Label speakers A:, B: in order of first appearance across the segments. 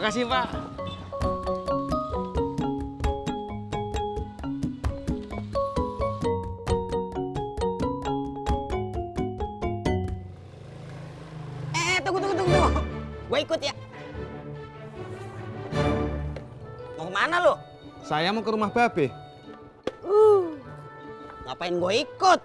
A: Makasih, Pak.
B: Tunggu. Gue ikut ya. Mau kemana lu?
C: Saya mau ke rumah Babe.
B: Ngapain gue ikut?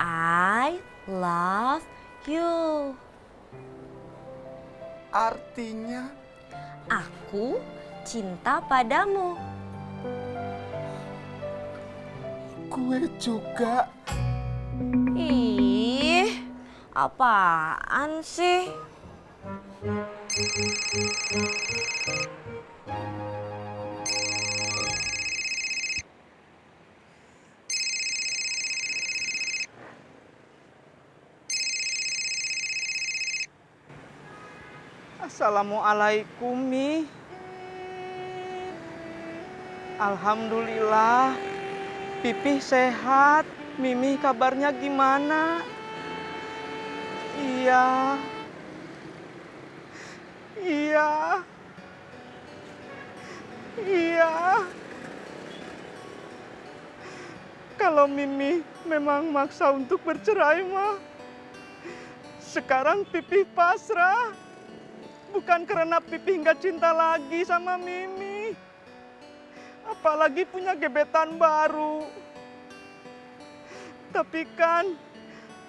D: I love you.
C: Artinya?
D: Aku cinta padamu.
C: Gue juga.
D: Ih, apaan sih?
A: Assalamualaikum, Mi. Alhamdulillah, Pipih sehat. Mimi kabarnya gimana? Iya. Kalau Mimi memang maksa untuk bercerai mah, sekarang Pipih pasrah. Bukan karena Pipih nggak cinta lagi sama Mimi. Apalagi punya gebetan baru. Tapi kan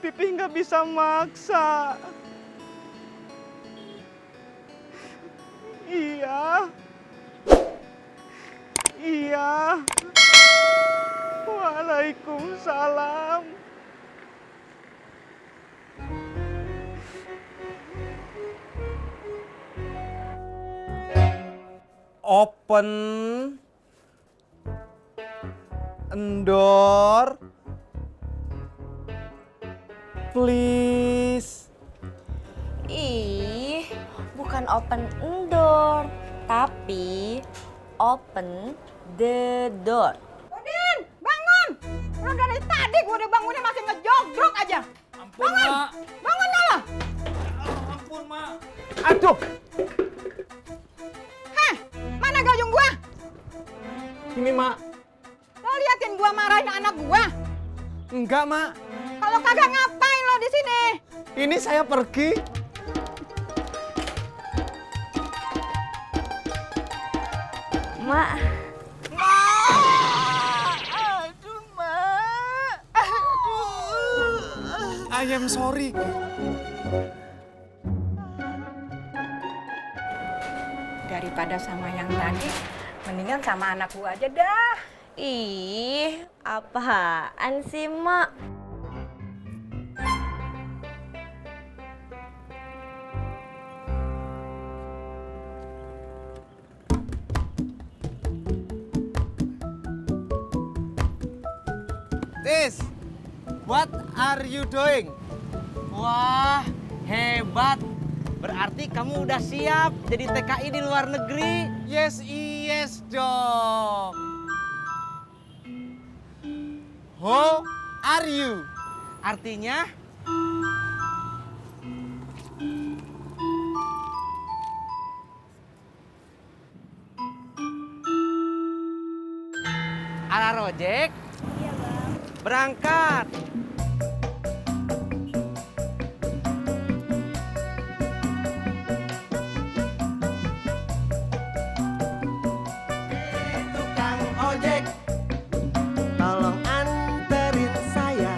A: Pipih nggak bisa maksa. Iya. Waalaikumsalam.
C: Open door please.
D: Ih, bukan open door, tapi open the door.
E: Udin, bangun! Udah dari tadi gue udah bangunnya masih ngejogrok aja.
A: Ampun, Mak.
E: Bangun malah.
A: Ampun, Mak.
C: Aduh,
E: Heh, mana gayung gua?
C: ini Mak.
E: Lo liatin gua marahin anak gua.
C: Enggak, Mak.
E: Kalau kagak ngapain lo di sini?
C: Ini saya pergi.
D: Mak,
E: Aduh, Mak. Aduh.
C: I am sorry.
E: Daripada sama yang tadi, mendingan sama anak gua aja dah.
D: ih, apaan sih, Mak?
C: Tis, what are you doing?
A: Wah, hebat. Berarti kamu udah siap jadi TKI di luar negeri.
C: Yes dong. How are you?
A: Artinya, ala Rojek. Iya, Bang. Berangkat.
F: Tukang ojek, tolong anterin saya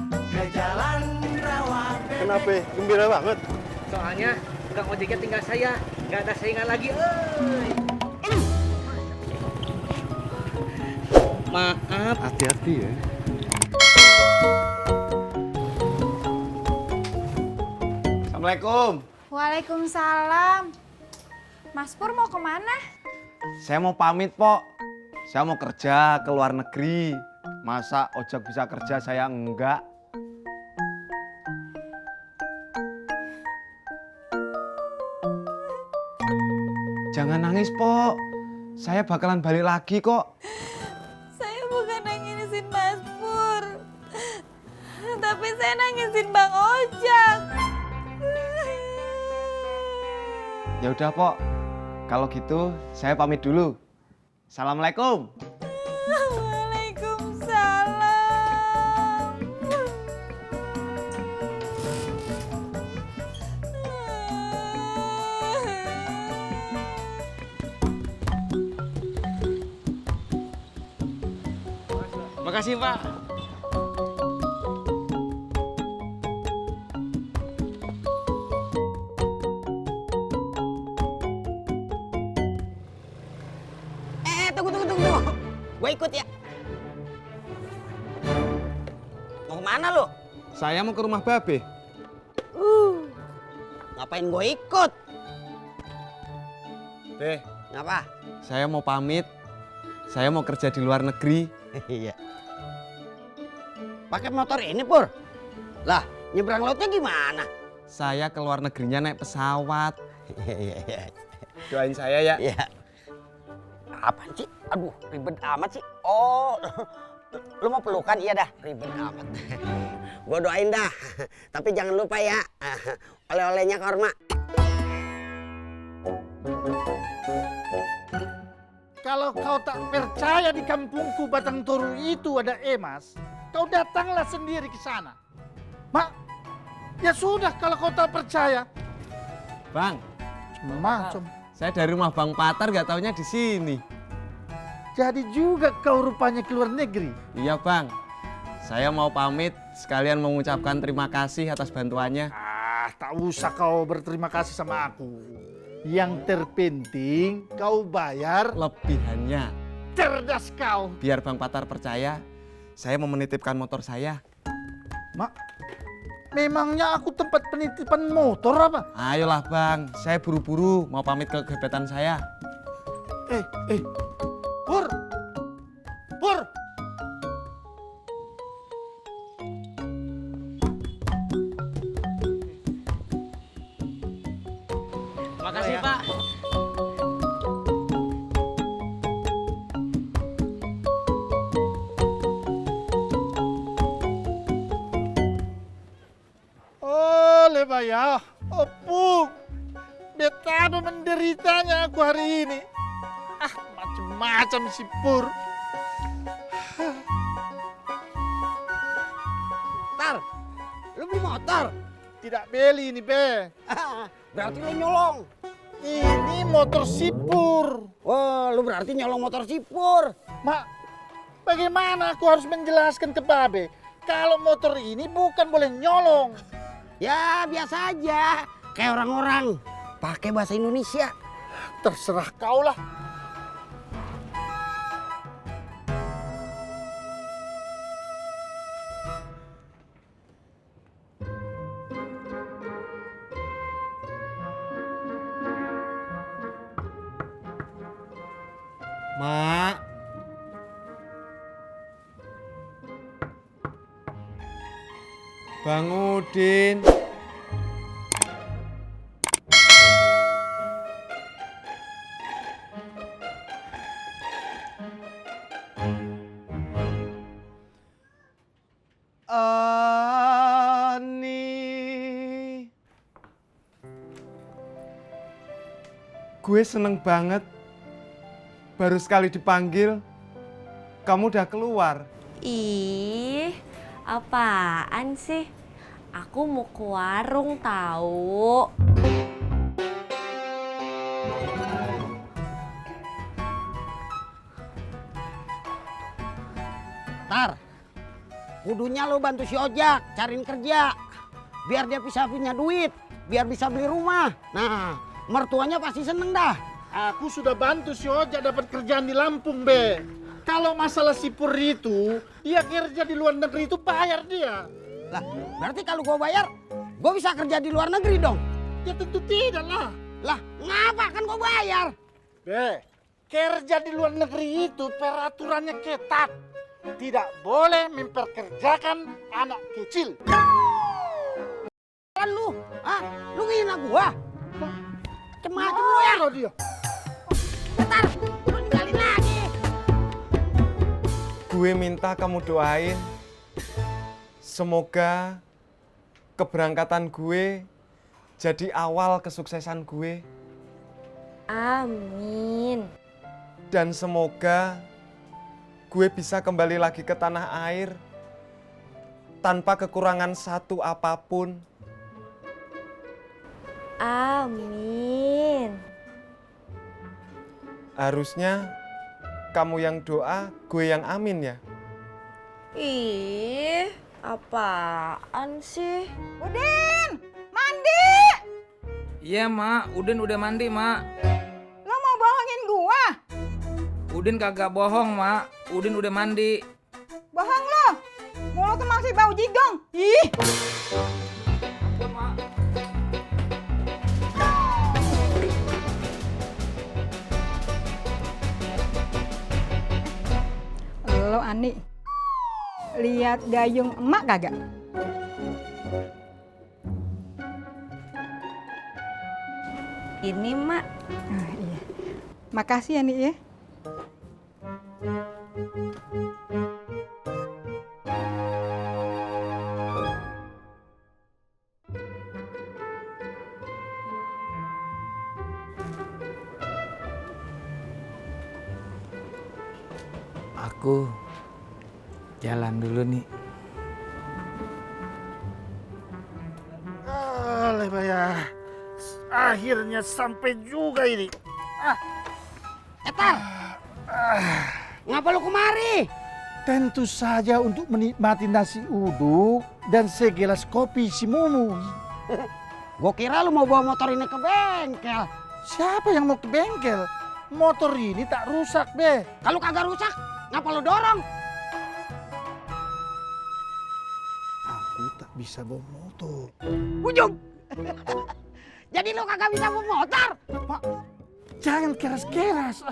F: ke jalan rawa.
C: Kenapa? Gembira banget.
A: Soalnya tukang ojeknya tinggal saya. Nggak ada saingan lagi. Maaf.
C: Hati-hati ya. Assalamualaikum.
E: Waalaikumsalam. Mas Pur mau kemana?
C: Saya mau pamit, Pok. Saya mau kerja ke luar negeri. Masa ojek bisa kerja, saya enggak. Jangan nangis, Pok. Saya bakalan balik lagi kok.
D: Saya bukan yang nginisin Mas ngurusin Bang Ojak.
C: Ya udah, Pok. Kalau gitu saya pamit dulu. Assalamualaikum.
D: Waalaikumsalam.
A: Makasih, Pak.
B: Tunggu. Gue ikut ya. Mau kemana lu?
C: Saya mau ke rumah Babe.
B: Ngapain gue ikut?
C: Deh,
B: Ngapa?
C: saya mau pamit. Saya mau kerja di luar negeri.
B: Iya. Pakai motor ini, Pur? Lah, nyebrang lautnya gimana?
C: Saya ke luar negerinya naik pesawat.
B: Iya.
C: Doain saya ya.
B: Iya. Apaan sih? Aduh, ribet amat sih. Oh, lu mau pelukan? Iya dah, ribet amat. Gua doain dah. Tapi jangan lupa ya, oleh-olehnya korma.
G: Kalau kau tak percaya di kampungku Batang Toru itu ada emas, kau datanglah sendiri ke sana. Mak, ya sudah kalau kau tak percaya.
C: Bang,
G: Macam.
C: saya dari rumah Bang Patar nggak taunya di sini.
G: Jadi juga kau rupanya ke luar negeri.
C: Iya, Bang. Saya mau pamit sekalian mengucapkan terima kasih atas bantuannya.
G: Tak usah kau berterima kasih sama aku. Yang terpenting kau bayar.
C: Lebihannya,
G: Cerdas kau.
C: biar Bang Patar percaya, saya mau menitipkan motor saya.
G: Mak, memangnya aku tempat penitipan motor apa?
C: Ayolah, Bang. Saya buru-buru mau pamit ke gebetan saya.
G: Pur! Pur!
A: Makasih, Pak.
G: Oleh bayah, opung. Betapa menderitanya aku hari ini. Macam-macam si Pur.
B: Tar, lu beli motor?
G: Tidak beli ini, Be.
B: Berarti lu nyolong.
G: Ini motor si Pur.
B: Wah, lu berarti nyolong motor sipur.
G: Mak, bagaimana aku harus menjelaskan ke Babe kalau motor ini bukan boleh nyolong?
B: Ya, biasa aja. Kayak orang-orang. Pakai bahasa Indonesia.
G: Terserah kau lah.
C: Mak. Bang Udin. Ani. Gue seneng banget. Baru sekali dipanggil, kamu udah keluar.
D: Ih, apaan sih? Aku mau ke warung tahu.
B: Tar, kudunya lu bantu si Ojak cariin kerja. Biar dia bisa punya duit, biar bisa beli rumah. Nah, mertuanya pasti seneng dah.
G: Aku sudah bantu si Ojak dapat kerjaan di Lampung, Be. Kalau masalah si Pur itu, dia kerja di luar negeri itu bayar dia.
B: Lah, berarti kalau gua bayar, gua bisa kerja di luar negeri dong.
G: Ya tentu tidak lah.
B: Lah, ngapa kan gua bayar?
G: Be, kerja di luar negeri itu peraturannya ketat. Tidak boleh memperkerjakan anak kecil.
B: Kan lu, lu ngina gua? Macem-macem lu ya.
G: Kalau dia.
B: Bentar, lu ninggalin lagi.
C: Gue minta kamu doain. Semoga keberangkatan gue jadi awal kesuksesan gue.
D: Amin.
C: Dan semoga gue bisa kembali lagi ke tanah air tanpa kekurangan satu apapun.
D: Amin.
C: Harusnya kamu yang doa, gue yang amin ya.
D: Ih, apaan sih?
E: Udin, mandi!
H: Iya, Mak. Udin udah mandi, Mak.
E: Lo mau bohongin gua?
H: Udin kagak bohong, Mak. Udin udah mandi.
E: Bohong lo! Mulut tuh masih bau jigong. Ih!
H: Ampun, Mak.
E: Lo Ani, lihat gayung emak kagak?
D: Ini, Mak.
E: Ah, iya. Makasih ya, Nik ya.
H: Aku jalan dulu nih.
G: Alah ya, akhirnya sampai juga ini.
B: Ngapa lu kemari?
G: Tentu saja untuk menikmati nasi uduk dan segelas kopi si Mumu.
B: Gue kira lu mau bawa motor ini ke bengkel.
G: Siapa yang mau ke bengkel? Motor ini tak rusak, Be.
B: Kalau kagak rusak, ngapa lu dorong?
G: Aku tak bisa bawa motor.
B: Ujung. Jadi lu kagak bisa bawa motor?
G: Pak, jangan keras-keras.